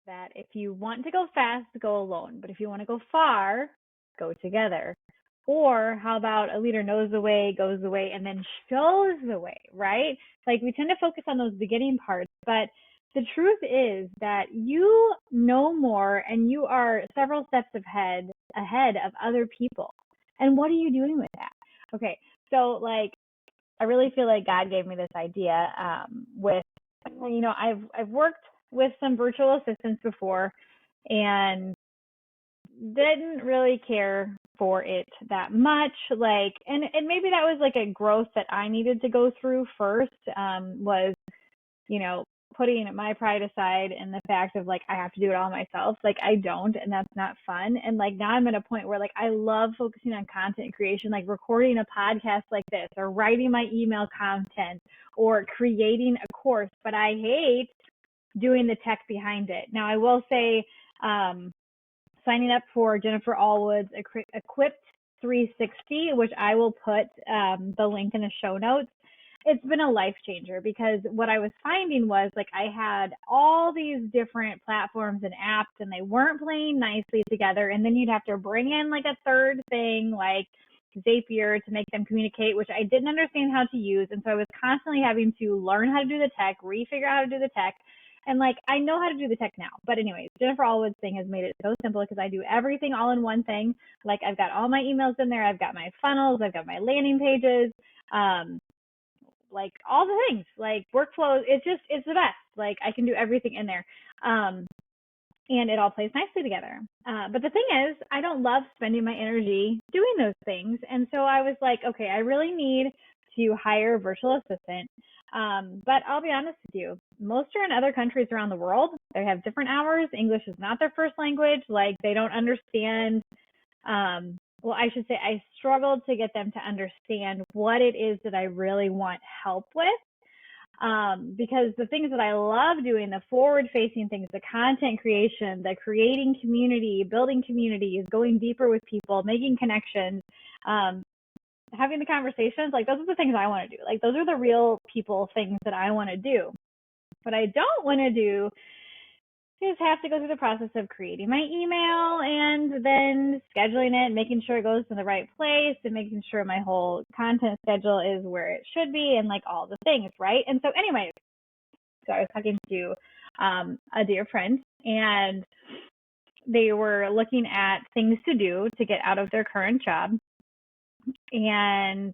that if you want to go fast, go alone. But if you want to go far, go together. Or how about a leader knows the way, goes the way, and then shows the way, right? Like we tend to focus on those beginning parts, but the truth is that you know more and you are several steps ahead of other people. And what are you doing with that? Okay, so like I really feel like God gave me this idea with, I've worked with some virtual assistants before and didn't really care for it that much. Like, and maybe that was like a growth that I needed to go through first, was, you know, putting my pride aside and the fact of like, I have to do it all myself. Like I don't, and that's not fun. And like now I'm at a point where like, I love focusing on content creation, like recording a podcast like this or writing my email content or creating a course, but I hate doing the tech behind it. Now I will say, signing up for Jennifer Allwood's Equipped 360, which I will put the link in the show notes. It's been a life changer because what I was finding was like I had all these different platforms and apps and they weren't playing nicely together. And then you'd have to bring in like a third thing like Zapier to make them communicate, which I didn't understand how to use. And so I was constantly having to learn how to do the tech, refigure out how to do the tech. And like, I know how to do the tech now. But anyways, Jennifer Allwood's thing has made it so simple because I do everything all in one thing. Like I've got all my emails in there. I've got my funnels. I've got my landing pages. Like all the things, like workflows. It's the best. Like I can do everything in there. And it all plays nicely together. But the thing is, I don't love spending my energy doing those things. And so I was like, okay, I really need to hire a virtual assistant. But I'll be honest with you, most are in other countries around the world. They have different hours. English is not their first language. Like they don't understand. Well, I should say I struggled to get them to understand what it is that I really want help with. Because the things that I love doing, the forward facing things, the content creation, the creating community, building communities, going deeper with people, making connections, having the conversations, like those are the things I want to do. Like those are the real people things that I want to do. What I don't want to do is have to go through the process of creating my email and then scheduling it, making sure it goes to the right place and making sure my whole content schedule is where it should be and like all the things, right? And so anyways, so I was talking to a dear friend and they were looking at things to do to get out of their current job. And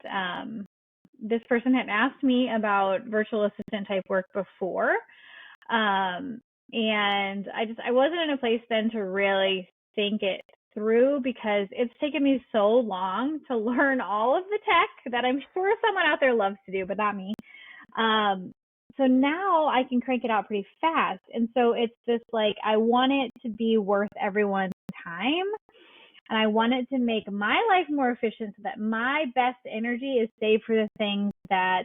this person had asked me about virtual assistant type work before. And I wasn't in a place then to really think it through because it's taken me so long to learn all of the tech that I'm sure someone out there loves to do, but not me. So now I can crank it out pretty fast. And so it's just like, I want it to be worth everyone's time. And I want it to make my life more efficient so that my best energy is saved for the things that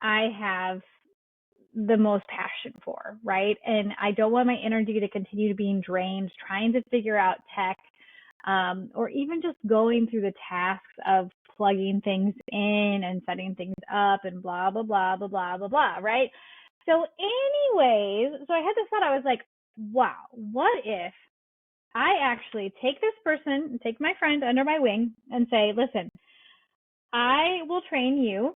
I have the most passion for, right? And I don't want my energy to continue to being drained trying to figure out tech, or even just going through the tasks of plugging things in and setting things up and blah, blah, blah, blah, blah, blah, blah, right? So anyways, so I had this thought, I was like, wow, what if I actually take this person, take my friend under my wing and say, listen, I will train you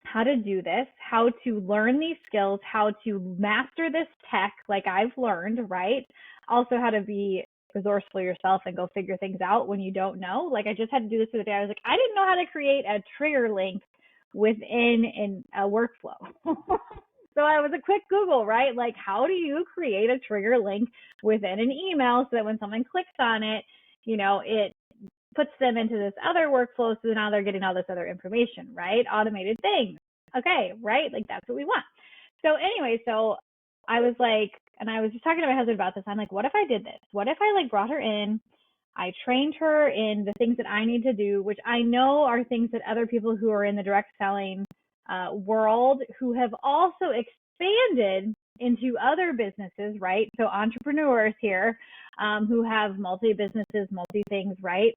how to do this, how to learn these skills, how to master this tech like I've learned, right? Also how to be resourceful yourself and go figure things out when you don't know. Like I just had to do this the other day. I was like, I didn't know how to create a trigger link within a workflow. So I was a quick Google, right? Like how do you create a trigger link within an email so that when someone clicks on it, you know, it puts them into this other workflow, so now they're getting all this other information, right? Automated things. Okay, right? Like that's what we want. So anyway, so I was like, and I was just talking to my husband about this. I'm like, what if I did this? What if I like brought her in, I trained her in the things that I need to do, which I know are things that other people who are in the direct selling world who have also expanded into other businesses, right? So entrepreneurs here who have multi-businesses, multi-things, right?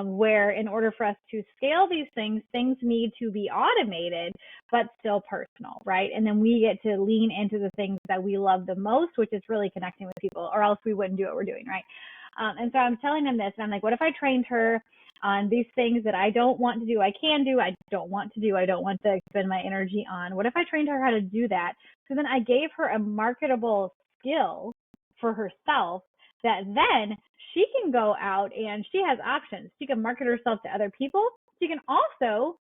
where in order for us to scale these things need to be automated, but still personal, right? And then we get to lean into the things that we love the most, which is really connecting with people, or else we wouldn't do what we're doing, right? And so I'm telling them this, and I'm like, what if I trained her on these things that I don't want to do, I can do, I don't want to do, I don't want to expend my energy on? What if I trained her how to do that? So then I gave her a marketable skill for herself that then she can go out and she has options. She can market herself to other people. She can also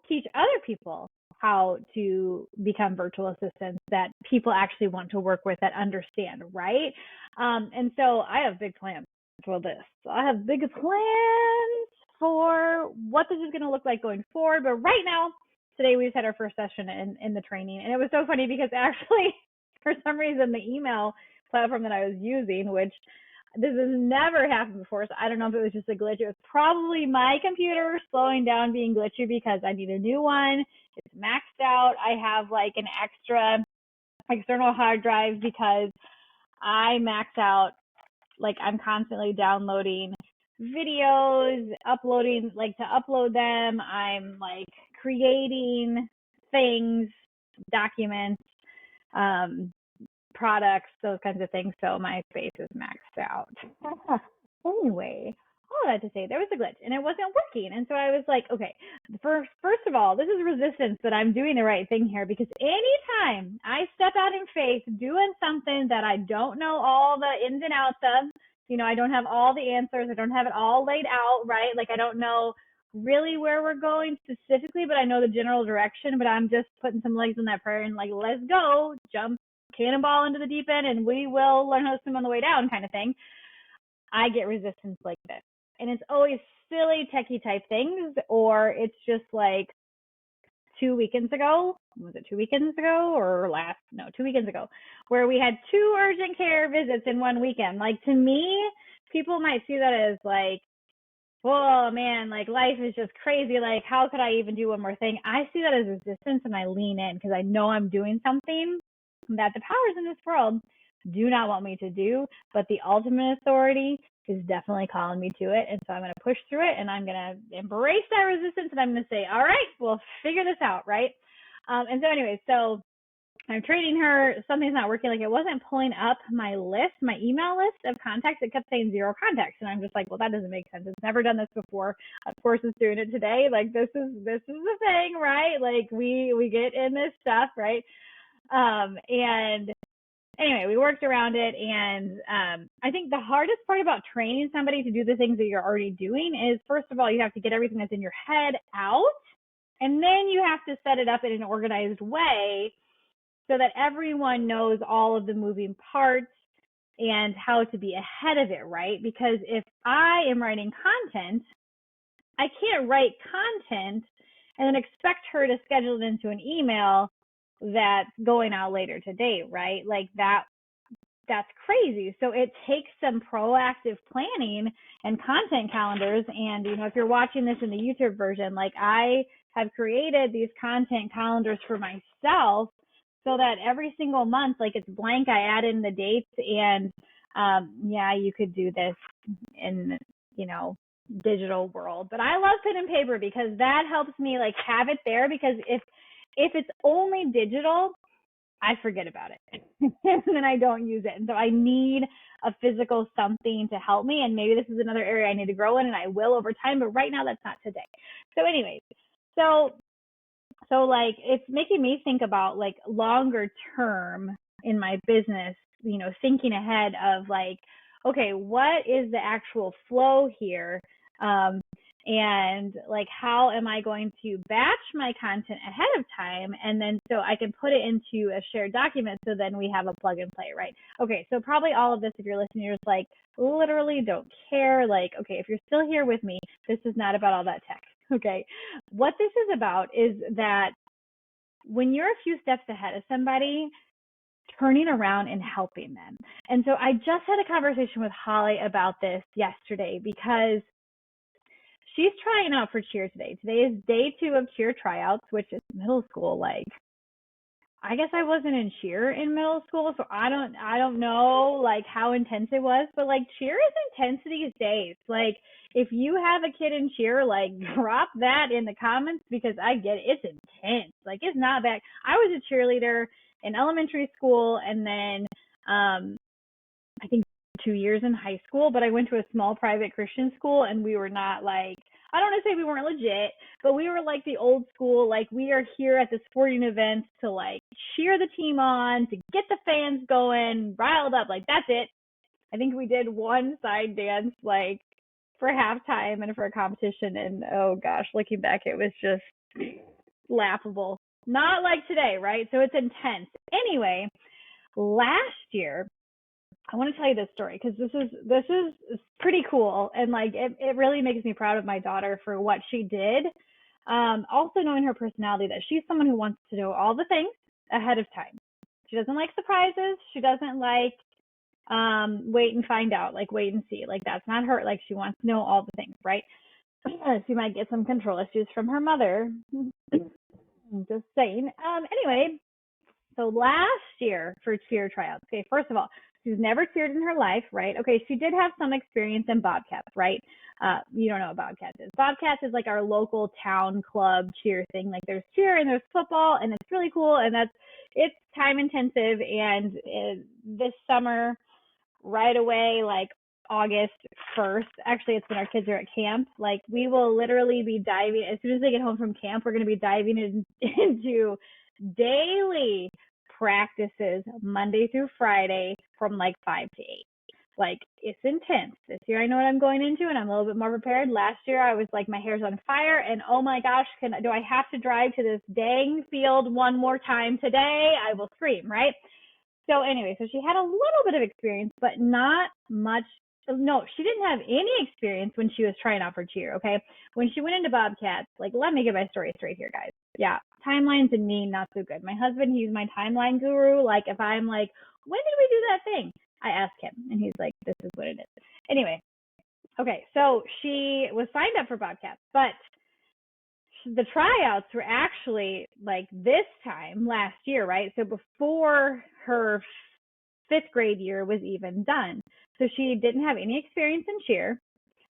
teach other people how to become virtual assistants that people actually want to work with, that understand, right? And so I have big plans for this. I have big plans for what this is going to look like going forward. But right now, today we just had our first session in the training. And it was so funny because actually, for some reason, the email platform that I was using, which this has never happened before, so I don't know if it was just a glitch. It was probably my computer slowing down, being glitchy, because I need a new one. It's maxed out. I have like an extra external hard drive because I max out, like I'm constantly downloading videos, uploading, like to upload them. I'm like creating things, documents, products, those kinds of things. So my space is maxed out. Anyway, all that to say, there was a glitch and it wasn't working. And so I was like, okay, first of all, this is resistance that I'm doing the right thing here, because anytime I step out in faith doing something that I don't know all the ins and outs of, I don't have all the answers, I don't have it all laid out, right? Like I don't know really where we're going specifically, but I know the general direction, but I'm just putting some legs in that prayer and like, let's go, jump cannonball into the deep end and we will learn how to swim on the way down kind of thing. I get resistance like this. And it's always silly techie type things, or it's just like 2 weekends ago, was it 2 weekends ago or 2 weekends ago, where we had 2 urgent care visits in one weekend. Like to me, people might see that as like, oh man, like life is just crazy. Like how could I even do one more thing? I see that as resistance and I lean in because I know I'm doing something that the powers in this world do not want me to do, but the ultimate authority is definitely calling me to it. And so I'm going to push through it and I'm going to embrace that resistance and I'm going to say, all right, we'll figure this out, right? And so anyway, so I'm training her, something's not working. Like it wasn't pulling up my list, my email list of contacts. It kept saying 0 contacts. And I'm just like, well, that doesn't make sense. It's never done this before. Of course it's doing it today. Like this is the thing, right? Like we get in this stuff, right? And anyway, we worked around it. And I think the hardest part about training somebody to do the things that you're already doing is, first of all, you have to get everything that's in your head out. And then you have to set it up in an organized way so that everyone knows all of the moving parts and how to be ahead of it, right? Because if I am writing content, I can't write content and then expect her to schedule it into an email that's going out later today, right? Like that's crazy. So it takes some proactive planning and content calendars. And, if you're watching this in the YouTube version, like I have created these content calendars for myself so that every single month, like it's blank, I add in the dates. And you could do this in, digital world, but I love pen and paper because that helps me like have it there, because if it's only digital, I forget about it and then I don't use it. And so I need a physical something to help me. And maybe this is another area I need to grow in, and I will over time, but right now that's not today. So anyways, so like it's making me think about like longer term in my business, thinking ahead of like, okay, what is the actual flow here? And like, how am I going to batch my content ahead of time? And then so I can put it into a shared document. So then we have a plug and play, right? Okay. So probably all of this, if you're listening, you're just like, literally don't care. Like, okay, if you're still here with me, this is not about all that tech. Okay. What this is about is that when you're a few steps ahead of somebody, turning around and helping them. And so I just had a conversation with Holly about this yesterday because she's trying out for cheer today. Today is day 2 of cheer tryouts, which is middle school, like I guess I wasn't in cheer in middle school, so I don't know like how intense it was, but like cheer is intense these days. Like if you have a kid in cheer, like drop that in the comments because I get it. It's intense. Like it's not bad. I was a cheerleader in elementary school and then I think 2 years in high school, but I went to a small private Christian school and we were not like, I don't want to say we weren't legit, but we were like the old school, like we are here at the sporting events to like cheer the team on, to get the fans going, riled up, like that's it. I think we did one side dance like for halftime and for a competition and oh gosh, looking back it was just laughable. Not like today, right? So it's intense. Anyway, last year I want to tell you this story because this is pretty cool and like it really makes me proud of my daughter for what she did. Also knowing her personality that she's someone who wants to know all the things ahead of time. She doesn't like surprises. She doesn't like wait and find out, like wait and see. Like that's not her. Like she wants to know all the things, right? She might get some control issues from her mother. Just saying. Anyway, so last year for cheer tryouts, okay, first of all, she's never cheered in her life, right? Okay, she did have some experience in Bobcats, right? You don't know what Bobcats is. Bobcats is like our local town club cheer thing. Like there's cheer and there's football, and it's really cool, and it's time intensive. And this summer, right away, like August 1st, actually, it's when our kids are at camp. Like we will literally be diving as soon as they get home from camp. We're going to be diving into daily practices Monday through Friday from like 5 to 8. Like it's intense. This year I know what I'm going into and I'm a little bit more prepared. Last year I was like my hair's on fire and oh my gosh, do I have to drive to this dang field one more time today? I will scream, right? So anyway, so she had a little bit of experience, but not much. No, she didn't have any experience when she was trying out for cheer, okay? When she went into Bobcats, like, let me get my story straight here, guys. Yeah, timelines and me, not so good. My husband, he's my timeline guru. Like, if I'm like, when did we do that thing? I ask him, and he's like, this is what it is. Anyway, okay, so she was signed up for Bobcats, but the tryouts were actually like this time last year, right? So before her fifth grade year was even done. So she didn't have any experience in cheer.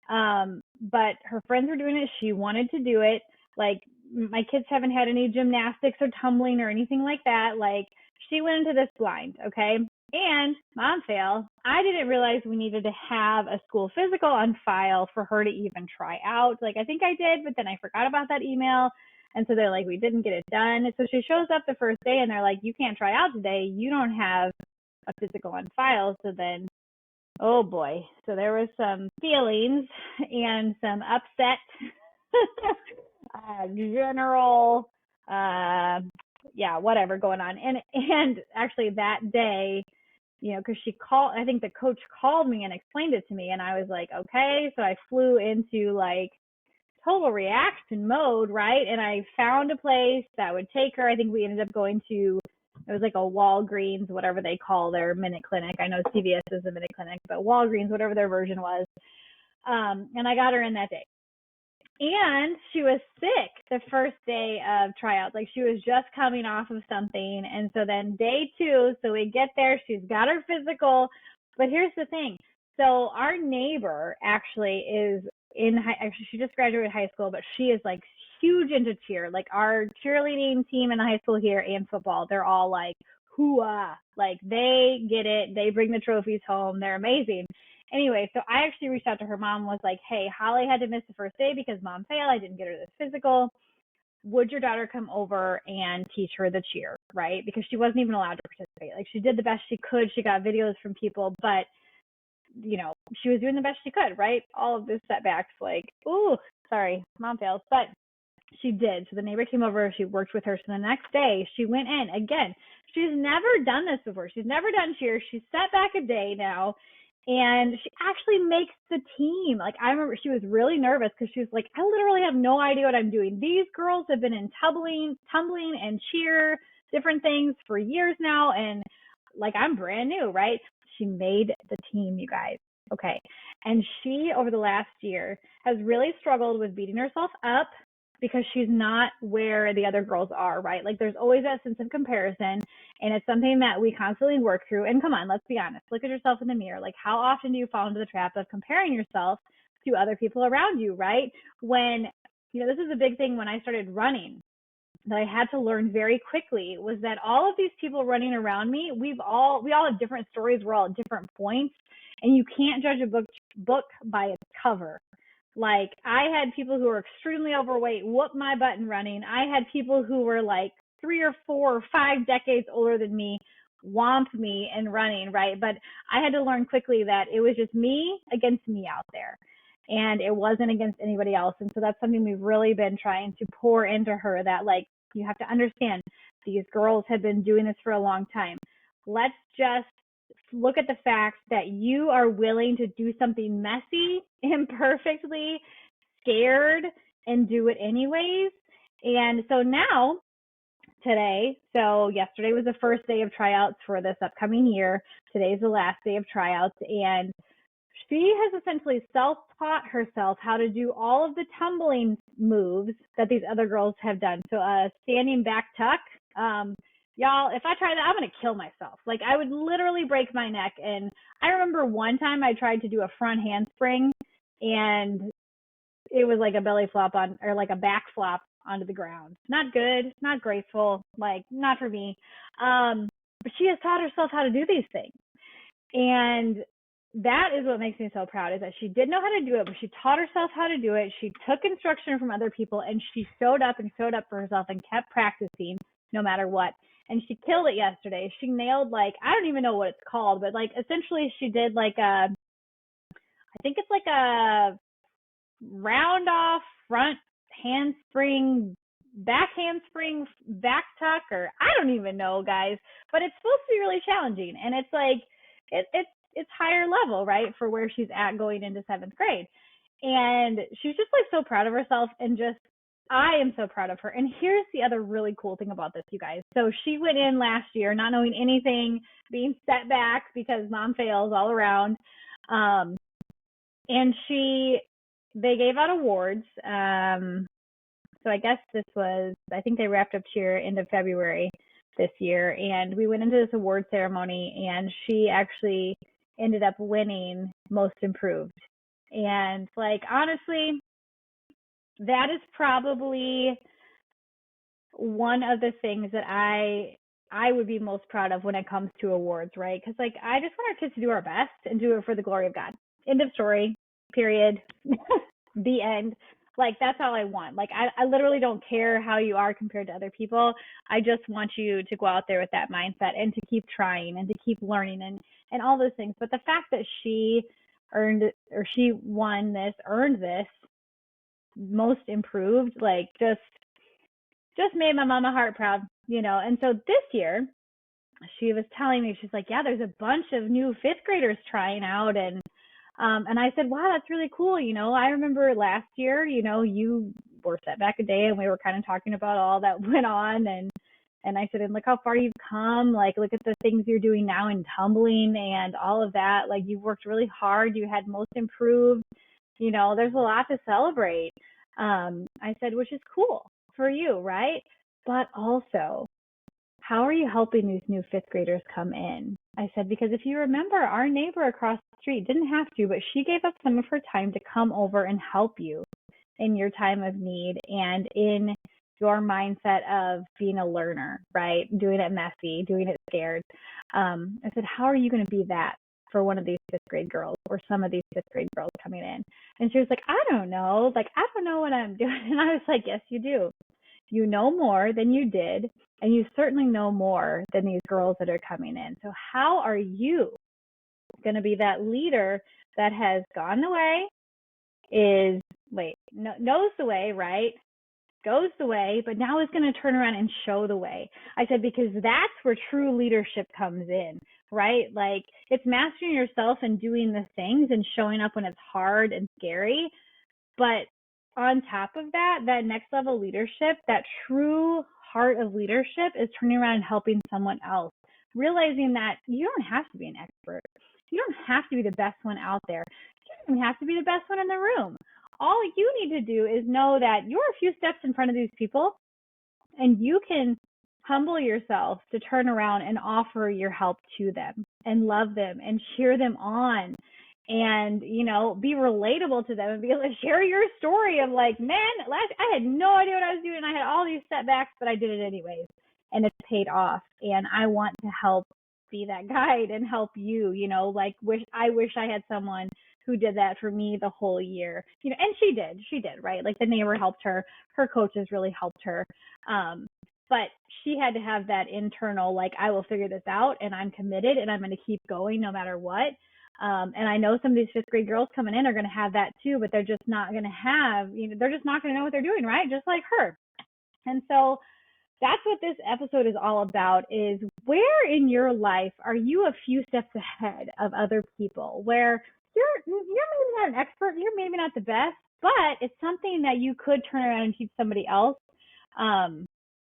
But her friends were doing it. She wanted to do it. Like my kids haven't had any gymnastics or tumbling or anything like that. Like she went into this blind, okay? And mom fail, I didn't realize we needed to have a school physical on file for her to even try out. Like I think I did, but then I forgot about that email. And so they're like, we didn't get it done. So she shows up the first day and they're like, you can't try out today. You don't have a physical on file. So then, oh boy. So there was some feelings and some upset, general, yeah, whatever going on. And actually that day, you know, because she called, I think the coach called me and explained it to me. And I was like, okay. So I flew into like total reaction mode, right? And I found a place that would take her. I think we ended up going to, it was like a Walgreens, whatever they call their minute clinic. I know CVS is a minute clinic, but Walgreens, whatever their version was. And I got her in that day. And she was sick the first day of tryouts. Like she was just coming off of something. And so then day 2, so we get there, she's got her physical. But here's the thing. So our neighbor actually is actually she just graduated high school, but she is like huge into cheer. Like our cheerleading team in the high school here and football, they're all like, hoo-ah. Like they get it. They bring the trophies home. They're amazing. Anyway, so I actually reached out to her mom, was like, hey, Holly had to miss the first day because mom failed. I didn't get her this physical. Would your daughter come over and teach her the cheer, right? Because she wasn't even allowed to participate. Like she did the best she could. She got videos from people, but you know, she was doing the best she could, right? All of this setbacks, like, ooh, sorry, mom failed. But she did. So the neighbor came over, she worked with her. So the next day she went in again. She's never done this before. She's never done cheer. She's set back a day now. And she actually makes the team. Like I remember she was really nervous because she was like, I literally have no idea what I'm doing. These girls have been in tumbling and cheer, different things for years now. And like I'm brand new, right? She made the team, you guys. Okay. And she, over the last year, has really struggled with beating herself up because she's not where the other girls are, right? Like there's always that sense of comparison, and it's something that we constantly work through. And come on, let's be honest. Look at yourself in the mirror. Like how often do you fall into the trap of comparing yourself to other people around you, right? When, this is a big thing when I started running that I had to learn very quickly was that all of these people running around me, we all have different stories. We're all at different points, and you can't judge a book by its cover. Like I had people who were extremely overweight whoop my butt in running. I had people who were like 3 or 4 or 5 decades older than me whomp me in running, right? But I had to learn quickly that it was just me against me out there, and it wasn't against anybody else. And so that's something we've really been trying to pour into her, that like, you have to understand these girls have been doing this for a long time. Let's just look at the fact that you are willing to do something messy, imperfectly, scared, and do it anyways. And so now, today, so yesterday was the first day of tryouts for this upcoming year. Today's the last day of tryouts, and she has essentially self-taught herself how to do all of the tumbling moves that these other girls have done. So standing back tuck, y'all, if I try that, I'm going to kill myself. Like I would literally break my neck. And I remember one time I tried to do a front handspring, and it was like a belly flop or like a back flop onto the ground. Not good, not graceful, like not for me. But she has taught herself how to do these things. And that is what makes me so proud, is that she did know how to do it, but she taught herself how to do it. She took instruction from other people, and she showed up for herself and kept practicing no matter what. And she killed it yesterday. She nailed, like, I don't even know what it's called, but like essentially she did like I think it's like a round off front handspring, back handspring, back tuck, or I don't even know, guys, but it's supposed to be really challenging. And it's like, it's higher level, right, for where she's at going into 7th grade. And she's just like so proud of herself, and just, I am so proud of her. And here's the other really cool thing about this, you guys. So she went in last year not knowing anything, being set back because mom fails all around. And they gave out awards. So I guess I think they wrapped up cheer end of February this year. And we went into this award ceremony, and she actually ended up winning most improved. And like, honestly, that is probably one of the things that I would be most proud of when it comes to awards, right? Because like, I just want our kids to do our best and do it for the glory of God. End of story, period. The end. Like, that's all I want. Like, I literally don't care how you are compared to other people. I just want you to go out there with that mindset and to keep trying and to keep learning and all those things. But the fact that she earned this most improved, like, just made my mama heart proud, And so this year, she was telling me, she's like, yeah, there's a bunch of new 5th graders trying out, and I said, wow, that's really cool. I remember last year, you were set back a day, and we were kind of talking about all that went on. And I said, and look how far you've come. Like, look at the things you're doing now in tumbling and all of that. Like, you've worked really hard. You had most improved. There's a lot to celebrate. I said, which is cool for you, right? But also, how are you helping these new 5th graders come in? I said, because if you remember, our neighbor across the street didn't have to, but she gave up some of her time to come over and help you in your time of need and in your mindset of being a learner, right? Doing it messy, doing it scared. I said, how are you going to be that for one of these 5th grade girls or some of these 5th grade girls coming in? And she was like, I don't know. Like, I don't know what I'm doing. And I was like, yes, you do. You know more than you did, and you certainly know more than these girls that are coming in. So how are you going to be that leader that has gone the way, knows the way, right? Goes the way, but now is going to turn around and show the way. I said, because that's where true leadership comes in, right? Like, it's mastering yourself and doing the things and showing up when it's hard and scary. But on top of that, that next level leadership, that true heart of leadership is turning around and helping someone else, realizing that you don't have to be an expert. You don't have to be the best one out there. You don't even have to be the best one in the room. all you need to do is know that you're a few steps in front of these people, and you can humble yourself to turn around and offer your help to them and love them and cheer them on and, be relatable to them and be able to share your story of like, man, I had no idea what I was doing. I had all these setbacks, but I did it anyways, and it's paid off. And I want to help be that guide and help you, I wish I had someone who did that for me the whole year, and she did, right? Like the neighbor helped her coaches really helped her. But she had to have that internal, like, I will figure this out and I'm committed and I'm going to keep going no matter what. And I know some of these fifth grade girls coming in are going to have that too, but they're just not going to have, they're just not going to know what they're doing, right? Just like her. And so that's what this episode is all about, is where in your life are you a few steps ahead of other people, where you're maybe not an expert, you're maybe not the best, but it's something that you could turn around and teach somebody else,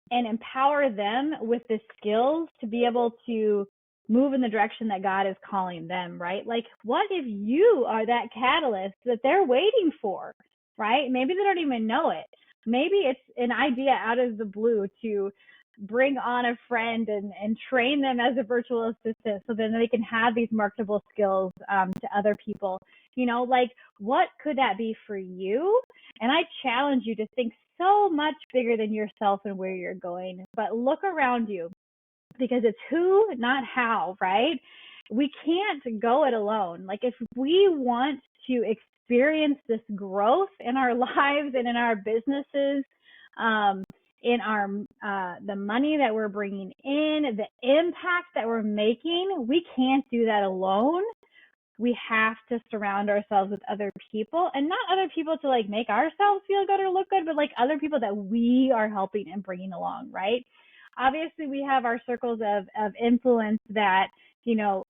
and empower them with the skills to be able to move in the direction that God is calling them, right? Like, what if you are that catalyst that they're waiting for, right? Maybe they don't even know it. Maybe it's an idea out of the blue to bring on a friend and train them as a virtual assistant so then they can have these marketable skills to other people. Like, what could that be for you? And I challenge you to think so much bigger than yourself and where you're going. But look around you, because it's who, not how, right? We can't go it alone. Like, if we want to experience this growth in our lives and in our businesses, in our the money that we're bringing in, the impact that we're making, we can't do that alone. We have to surround ourselves with other people, and not other people to like make ourselves feel good or look good, but like other people that we are helping and bringing along, right? Obviously, we have our circles of influence that,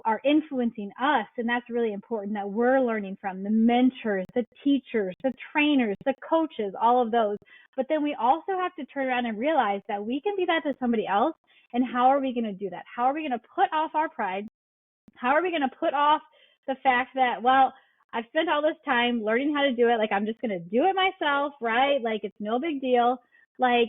are influencing us. And that's really important, that we're learning from the mentors, the teachers, the trainers, the coaches, all of those. But then we also have to turn around and realize that we can be that to somebody else. And how are we going to do that? How are we going to put off our pride? How are we going to put off the fact that, well, I've spent all this time learning how to do it. Like, I'm just going to do it myself, right? Like, it's no big deal. Like,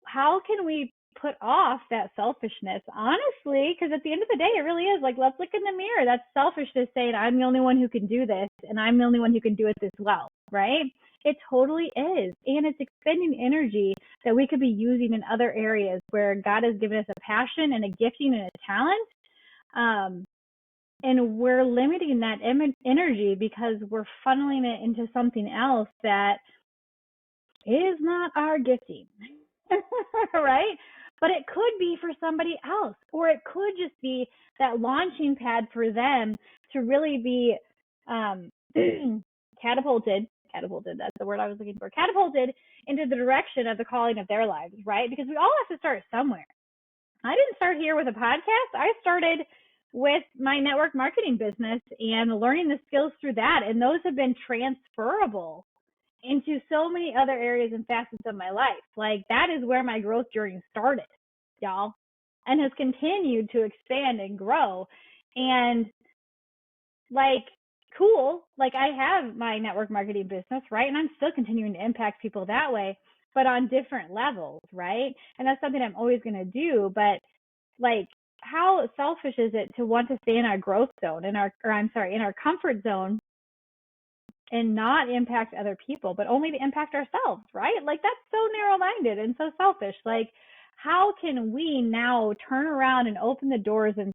how can we put off that selfishness, honestly? Because at the end of the day, it really is like, let's look in the mirror. That's selfishness, saying I'm the only one who can do this and I'm the only one who can do it this well, right? It totally is. And it's expending energy that we could be using in other areas where God has given us a passion and a gifting and a talent. And we're limiting that energy because we're funneling it into something else that is not our gifting, right? But it could be for somebody else, or it could just be that launching pad for them to really be catapulted, that's the word I was looking for, catapulted into the direction of the calling of their lives, right? Because we all have to start somewhere. I didn't start here with a podcast. I started with my network marketing business and learning the skills through that. And those have been transferable into so many other areas and facets of my life. Like, that is where my growth journey started, y'all, and has continued to expand and grow. And like, cool, like, I have my network marketing business, right? And I'm still continuing to impact people that way, but on different levels, right? And that's something I'm always going to do. But like, how selfish is it to want to stay in our growth zone, in our comfort zone, and not impact other people, but only to impact ourselves, right? Like, that's so narrow-minded and so selfish. Like, how can we now turn around and open the doors and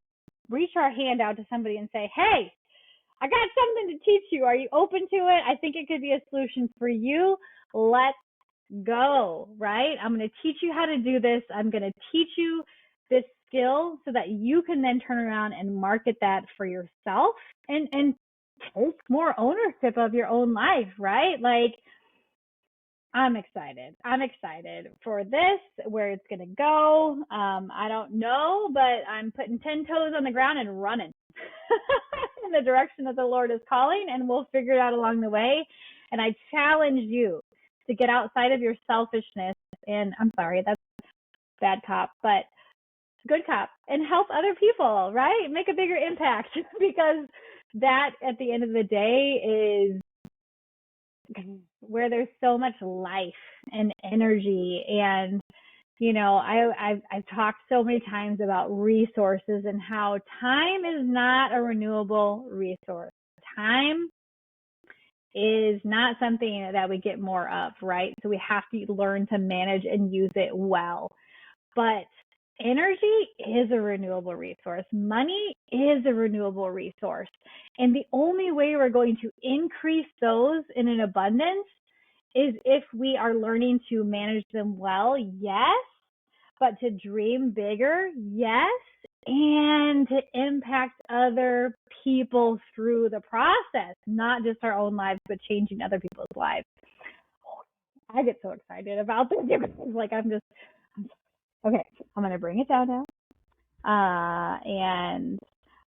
reach our hand out to somebody and say, hey, I got something to teach you. Are you open to it? I think it could be a solution for you. Let's go, right? I'm going to teach you how to do this. I'm going to teach you this skill so that you can then turn around and market that for yourself and take more ownership of your own life, right? Like, I'm excited. I'm excited for this, where it's going to go. I don't know, but I'm putting 10 toes on the ground and running in the direction that the Lord is calling, and we'll figure it out along the way. And I challenge you to get outside of your selfishness. And I'm sorry, that's bad cop, but good cop, and help other people, right? Make a bigger impact, because that, at the end of the day, is where there's so much life and energy. And I've talked so many times about resources and how time is not a renewable resource. Time is not something that we get more of, right? So we have to learn to manage and use it well. But energy is a renewable resource. Money is a renewable resource. And the only way we're going to increase those in an abundance is if we are learning to manage them well, yes, but to dream bigger, yes, and to impact other people through the process, not just our own lives, but changing other people's lives. I get so excited about this. Like okay, I'm going to bring it down now. And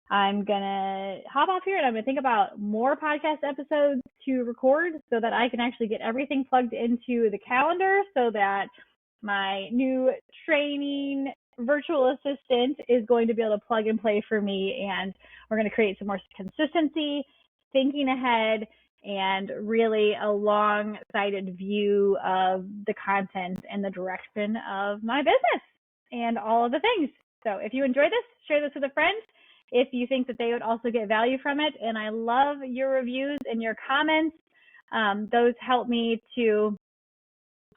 I'm going to hop off here and I'm going to think about more podcast episodes to record so that I can actually get everything plugged into the calendar so that my new training virtual assistant is going to be able to plug and play for me. And we're going to create some more consistency, thinking ahead, and really a long-sighted view of the content and the direction of my business and all of the things. So if you enjoy this, share this with a friend if you think that they would also get value from it. And I love your reviews and your comments. Those help me to,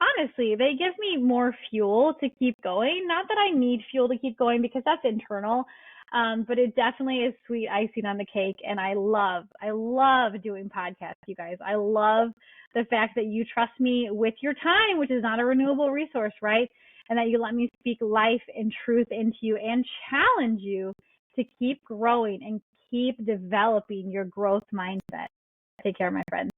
honestly, they give me more fuel to keep going. Not that I need fuel to keep going because that's internal, but it definitely is sweet icing on the cake. And I love doing podcasts, you guys. I love the fact that you trust me with your time, which is not a renewable resource, right? And that you let me speak life and truth into you and challenge you to keep growing and keep developing your growth mindset. Take care, my friends.